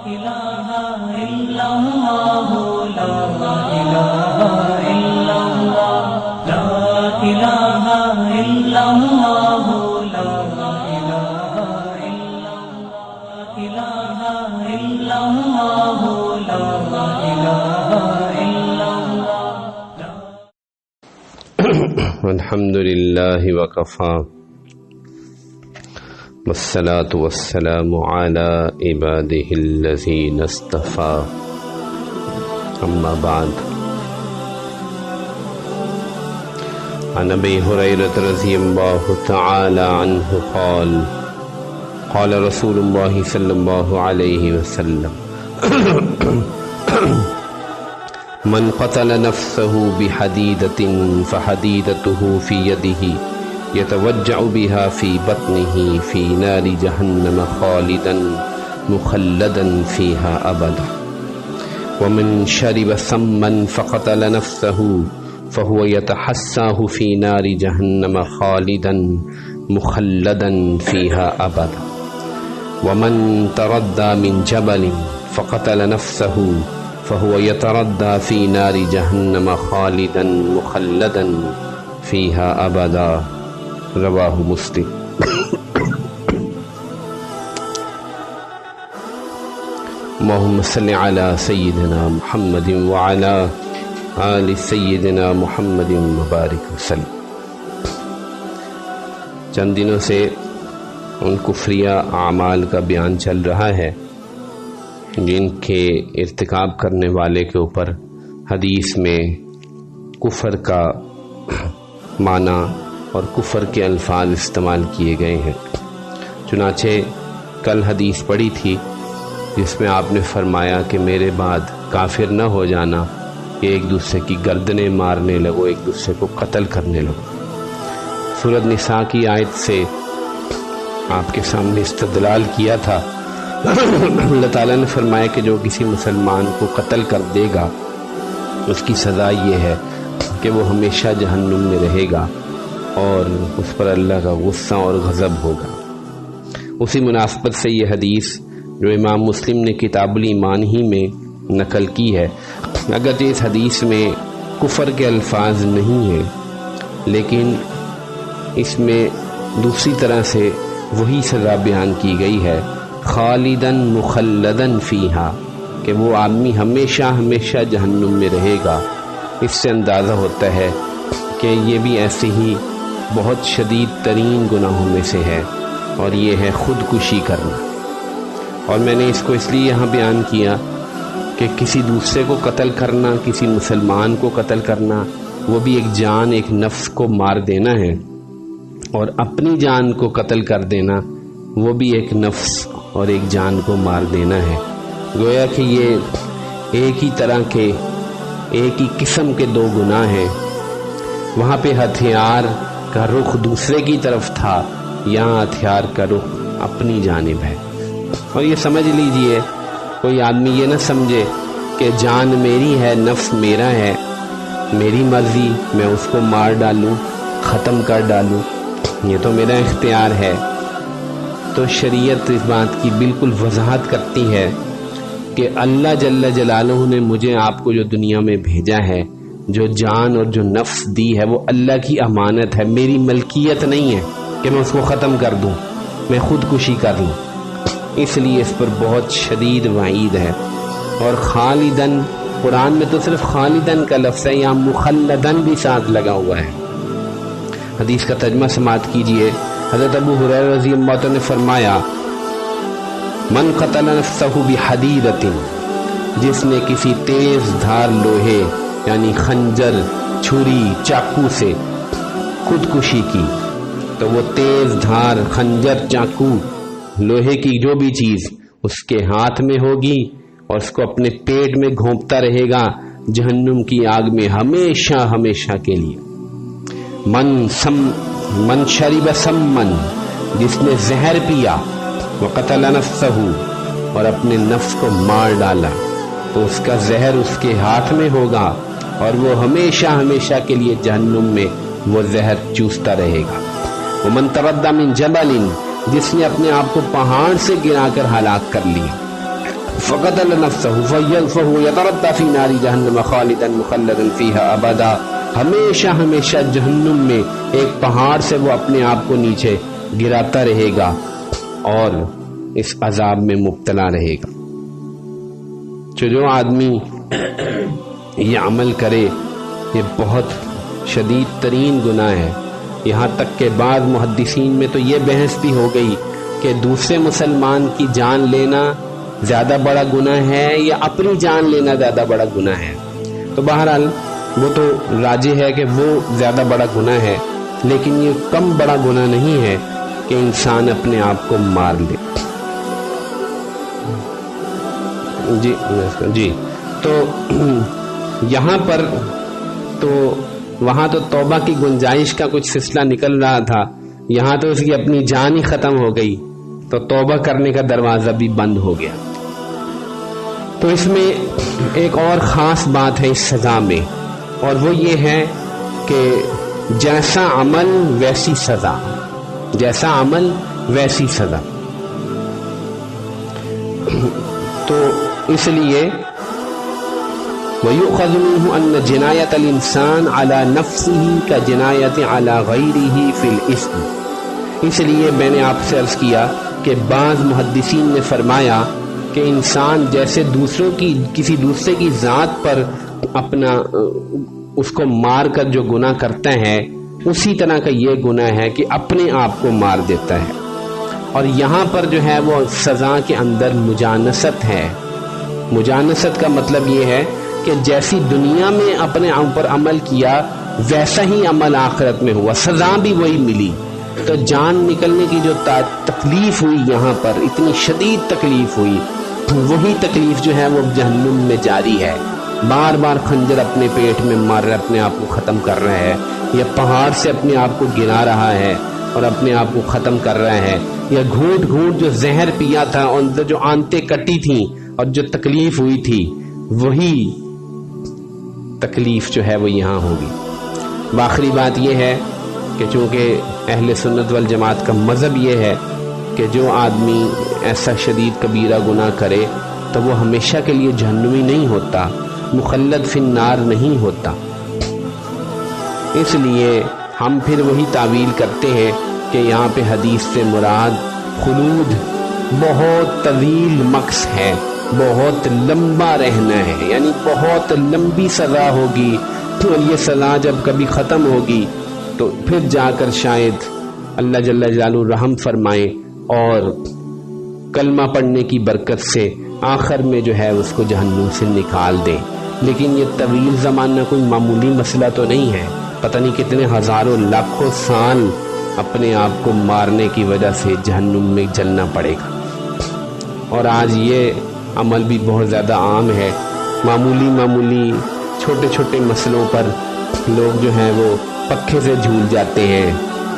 إله إلا الله لا إله إلا الله لا إله إلا الله لا إله إلا الله إله إلا الله لا إله إلا الله الحمد لله وكفى والصلاة والسلام على عباده الذين اصطفى أما بعد عن أبي هريرة رضي الله تعالى عنه قال قال رسول الله صلى الله عليه وسلم من قتل نفسه بحديدة فحديدته في يده يتوجع بها في بطنه في نار جهنم خالدا مخلدا فيها أبدا ومن شرب سما فقتل نفسه فهو يتحساه في نار جهنم خالدا مخلدا فيها أبدا ومن تردى من جبل فقتل نفسه فهو يتردى في نار جهنم خالدا مخلدا فيها أبدا رواہ مسلم۔ اللہم صل علی سیدنا محمد وعلی آل سیدنا محمد مبارک وسلم۔ چند دنوں سے ان کفریہ اعمال کا بیان چل رہا ہے جن کے ارتکاب کرنے والے کے اوپر حدیث میں کفر کا معنی اور کفر کے الفاظ استعمال کیے گئے ہیں۔ چنانچہ کل حدیث پڑھی تھی جس میں آپ نے فرمایا کہ میرے بعد کافر نہ ہو جانا کہ ایک دوسرے کی گردنیں مارنے لگو، ایک دوسرے کو قتل کرنے لگو۔ سورۃ نساء کی آیت سے آپ کے سامنے استدلال کیا تھا۔ اللہ تعالیٰ نے فرمایا کہ جو کسی مسلمان کو قتل کر دے گا اس کی سزا یہ ہے کہ وہ ہمیشہ جہنم میں رہے گا اور اس پر اللہ کا غصہ اور غضب ہوگا۔ اسی مناسبت سے یہ حدیث جو امام مسلم نے کتاب الایمان ہی میں نقل کی ہے، اگرچہ اس حدیث میں کفر کے الفاظ نہیں ہیں لیکن اس میں دوسری طرح سے وہی سزا بیان کی گئی ہے، خالدن مخلدن فیہا، کہ وہ آدمی ہمیشہ ہمیشہ جہنم میں رہے گا۔ اس سے اندازہ ہوتا ہے کہ یہ بھی ایسے ہی بہت شدید ترین گناہوں میں سے ہے اور یہ ہے خودکشی کرنا۔ اور میں نے اس کو اس لیے یہاں بیان کیا کہ کسی دوسرے کو قتل کرنا، کسی مسلمان کو قتل کرنا، وہ بھی ایک جان، ایک نفس کو مار دینا ہے، اور اپنی جان کو قتل کر دینا وہ بھی ایک نفس اور ایک جان کو مار دینا ہے۔ گویا کہ یہ ایک ہی طرح کے، ایک ہی قسم کے دو گناہ ہیں۔ وہاں پہ ہتھیار کا رخ دوسرے کی طرف تھا، یہاں ہتھیار کا رخ اپنی جانب ہے۔ اور یہ سمجھ لیجئے، کوئی آدمی یہ نہ سمجھے کہ جان میری ہے، نفس میرا ہے، میری مرضی، میں اس کو مار ڈالوں، ختم کر ڈالوں، یہ تو میرا اختیار ہے۔ تو شریعت اس بات کی بالکل وضاحت کرتی ہے کہ اللہ جل جلالہ نے مجھے آپ کو جو دنیا میں بھیجا ہے، جو جان اور جو نفس دی ہے، وہ اللہ کی امانت ہے، میری ملکیت نہیں ہے کہ میں اس کو ختم کر دوں، میں خودکشی کر لوں۔ اس لیے اس پر بہت شدید وعید ہے۔ اور خالدن، قرآن میں تو صرف خالدن کا لفظ ہے، یہاں مخلدن بھی ساتھ لگا ہوا ہے۔ حدیث کا ترجمہ سماعت کیجئے۔ حضرت ابو ہریرہ رضی اللہ عنہ نے فرمایا، من قتل نفسہ بحدیدۃ، جس نے کسی تیز دھار لوہے یعنی خنجر، چھری، چاقو سے خودکشی کی، تو وہ تیز دھار خنجر، چاقو، لوہے کی جو بھی چیز اس کے ہاتھ میں ہوگی اور اس کو اپنے پیٹ میں گھونپتا رہے گا جہنم کی آگ میں ہمیشہ ہمیشہ کے لیے۔ من شرب سمن، جس نے زہر پیا، وقتل نفسہ، اور اپنے نفس کو مار ڈالا، تو اس کا زہر اس کے ہاتھ میں ہوگا اور وہ ہمیشہ ہمیشہ کے لیے جہنم میں وہ زہر چوستا رہے گا۔ ومن تردى من جبل، جس نے اپنے آپ کو پہاڑ سے گرا کر ہلاک کر لیا، فقتل نفسه فهو يتردى في نار جہنم خالدا مخلدا فيها ابدا، ہمیشہ ہمیشہ جہنم میں ایک پہاڑ سے وہ اپنے آپ کو نیچے گراتا رہے گا اور اس عذاب میں مبتلا رہے گا۔ جو آدمی یہ عمل کرے یہ بہت شدید ترین گناہ ہے۔ یہاں تک کہ بعض محدثین میں تو یہ بحث بھی ہو گئی کہ دوسرے مسلمان کی جان لینا زیادہ بڑا گناہ ہے یا اپنی جان لینا زیادہ بڑا گناہ ہے۔ تو بہرحال وہ تو راجح ہے کہ وہ زیادہ بڑا گناہ ہے، لیکن یہ کم بڑا گناہ نہیں ہے کہ انسان اپنے آپ کو مار لے۔ جی تو یہاں پر تو وہاں تو توبہ کی گنجائش کا کچھ سلسلہ نکل رہا تھا، یہاں تو اس کی اپنی جان ہی ختم ہو گئی تو توبہ کرنے کا دروازہ بھی بند ہو گیا۔ تو اس میں ایک اور خاص بات ہے اس سزا میں، اور وہ یہ ہے کہ جیسا عمل ویسی سزا، جیسا عمل ویسی سزا۔ تو اس لیے وَيُؤْخَذُ مِنْهُ أَنَّ جِنَايَةَ الْإِنسَانِ عَلَى نَفْسِهِ كَجِنَايَةِ عَلَى غَيْرِهِ فِي الْإِثْمِ۔ اس لیے میں نے آپ سے عرض کیا کہ بعض محدثین نے فرمایا کہ انسان جیسے دوسروں کی کسی دوسرے کی ذات پر اپنا اس کو مار کر جو گناہ کرتا ہے، اسی طرح کا یہ گناہ ہے کہ اپنے آپ کو مار دیتا ہے۔ اور یہاں پر جو ہے وہ سزا کے اندر مجانست ہے۔ مجانست کا مطلب یہ ہے کہ جیسی دنیا میں اپنے اوپر عمل کیا ویسا ہی عمل آخرت میں ہوا، سزا بھی وہی ملی۔ تو جان نکلنے کی جو تکلیف ہوئی یہاں پر، اتنی شدید تکلیف ہوئی، وہی تکلیف جو ہے وہ جہنم میں جاری ہے۔ بار بار خنجر اپنے پیٹ میں مار رہا ہے، اپنے آپ کو ختم کر رہا ہے، یا پہاڑ سے اپنے آپ کو گرا رہا ہے اور اپنے آپ کو ختم کر رہا ہے، یا گھونٹ گھونٹ جو زہر پیا تھا اور جو آنتیں کٹی تھیں اور جو تکلیف ہوئی تھی، وہی تکلیف جو ہے وہ یہاں ہوگی۔ آخری بات یہ ہے کہ چونکہ اہل سنت والجماعت کا مذہب یہ ہے کہ جو آدمی ایسا شدید کبیرہ گناہ کرے تو وہ ہمیشہ کے لیے جہنمی نہیں ہوتا، مخلد فی النار نہیں ہوتا۔ اس لیے ہم پھر وہی تعویل کرتے ہیں کہ یہاں پہ حدیث سے مراد خلود بہت طویل مکث ہے، بہت لمبا رہنا ہے، یعنی بہت لمبی سزا ہوگی۔ تو یہ سزا جب کبھی ختم ہوگی تو پھر جا کر شاید اللہ جل جلالہ رحم فرمائے اور کلمہ پڑھنے کی برکت سے آخر میں جو ہے اس کو جہنم سے نکال دے۔ لیکن یہ طویل زمانہ کوئی معمولی مسئلہ تو نہیں ہے، پتہ نہیں کتنے ہزاروں لاکھوں سال اپنے آپ کو مارنے کی وجہ سے جہنم میں جلنا پڑے گا۔ اور آج یہ عمل بھی بہت زیادہ عام ہے، معمولی چھوٹے چھوٹے مسئلوں پر لوگ جو ہیں وہ پکھے سے جھول جاتے ہیں۔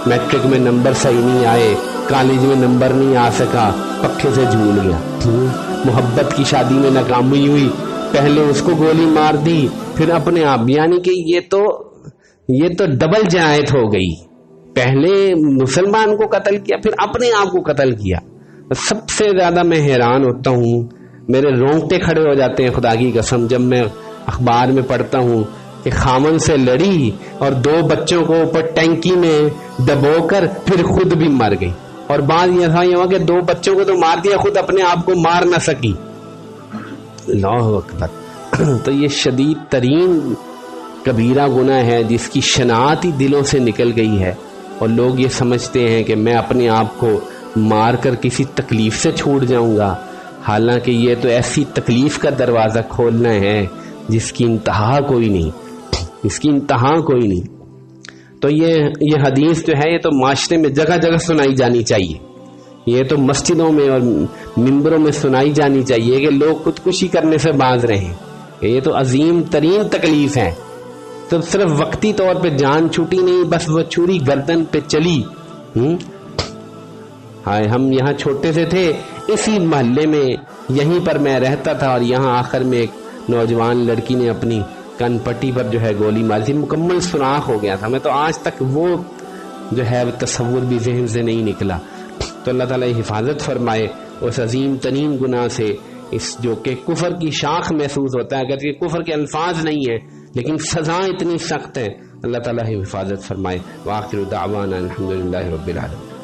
میٹرک میں نمبر صحیح نہیں آئے، کالج میں نمبر نہیں آ سکا، پکھے سے جھول گیا۔ محبت کی شادی میں ناکامی ہوئی، پہلے اس کو گولی مار دی پھر اپنے آپ، یعنی کہ یہ تو ڈبل جنایت ہو گئی، پہلے مسلمان کو قتل کیا پھر اپنے آپ کو قتل کیا۔ سب سے زیادہ میں حیران ہوتا ہوں، میرے رونگٹے کھڑے ہو جاتے ہیں خدا کی قسم جب میں اخبار میں پڑھتا ہوں کہ خامن سے لڑی اور 2 بچوں کو اوپر ٹینکی میں دبو کر پھر خود بھی مر گئی، اور بعض یہ ہوا کہ 2 بچوں کو تو مار دیا، خود اپنے آپ کو مار نہ سکی۔ اللہ اکبر۔ تو یہ شدید ترین کبیرہ گناہ ہے جس کی شناعت ہی دلوں سے نکل گئی ہے، اور لوگ یہ سمجھتے ہیں کہ میں اپنے آپ کو مار کر کسی تکلیف سے چھوٹ جاؤں گا، حالانکہ یہ تو ایسی تکلیف کا دروازہ کھولنا ہے جس کی انتہا کوئی نہیں، اس کی انتہا کوئی نہیں۔ تو یہ حدیث جو ہے یہ تو معاشرے میں جگہ جگہ سنائی جانی چاہیے، یہ تو مسجدوں میں اور ممبروں میں سنائی جانی چاہیے کہ لوگ خودکشی کرنے سے باز رہیں، یہ تو عظیم ترین تکلیف ہے۔ تو صرف وقتی طور پہ جان چھوٹی نہیں، بس وہ چھری گردن پہ چلی۔ ہائے، ہم یہاں چھوٹے سے تھے، اسی محلے میں یہیں پر میں رہتا تھا، اور یہاں آخر میں ایک نوجوان لڑکی نے اپنی کن پٹی پر جو ہے گولی ماری تھی، مکمل سوراخ ہو گیا تھا۔ میں تو آج تک وہ جو ہے تصور بھی ذہن سے نہیں نکلا۔ تو اللہ تعالیٰ حفاظت فرمائے اس عظیم ترین گناہ سے اس جو کہ کفر کی شاخ محسوس ہوتا ہے، اگر یہ کفر کے الفاظ نہیں ہیں لیکن سزائیں اتنی سخت ہیں، اللہ تعالیٰ ہی حفاظت فرمائے۔ وآخر دعوانا الحمدللہ رب العالمین۔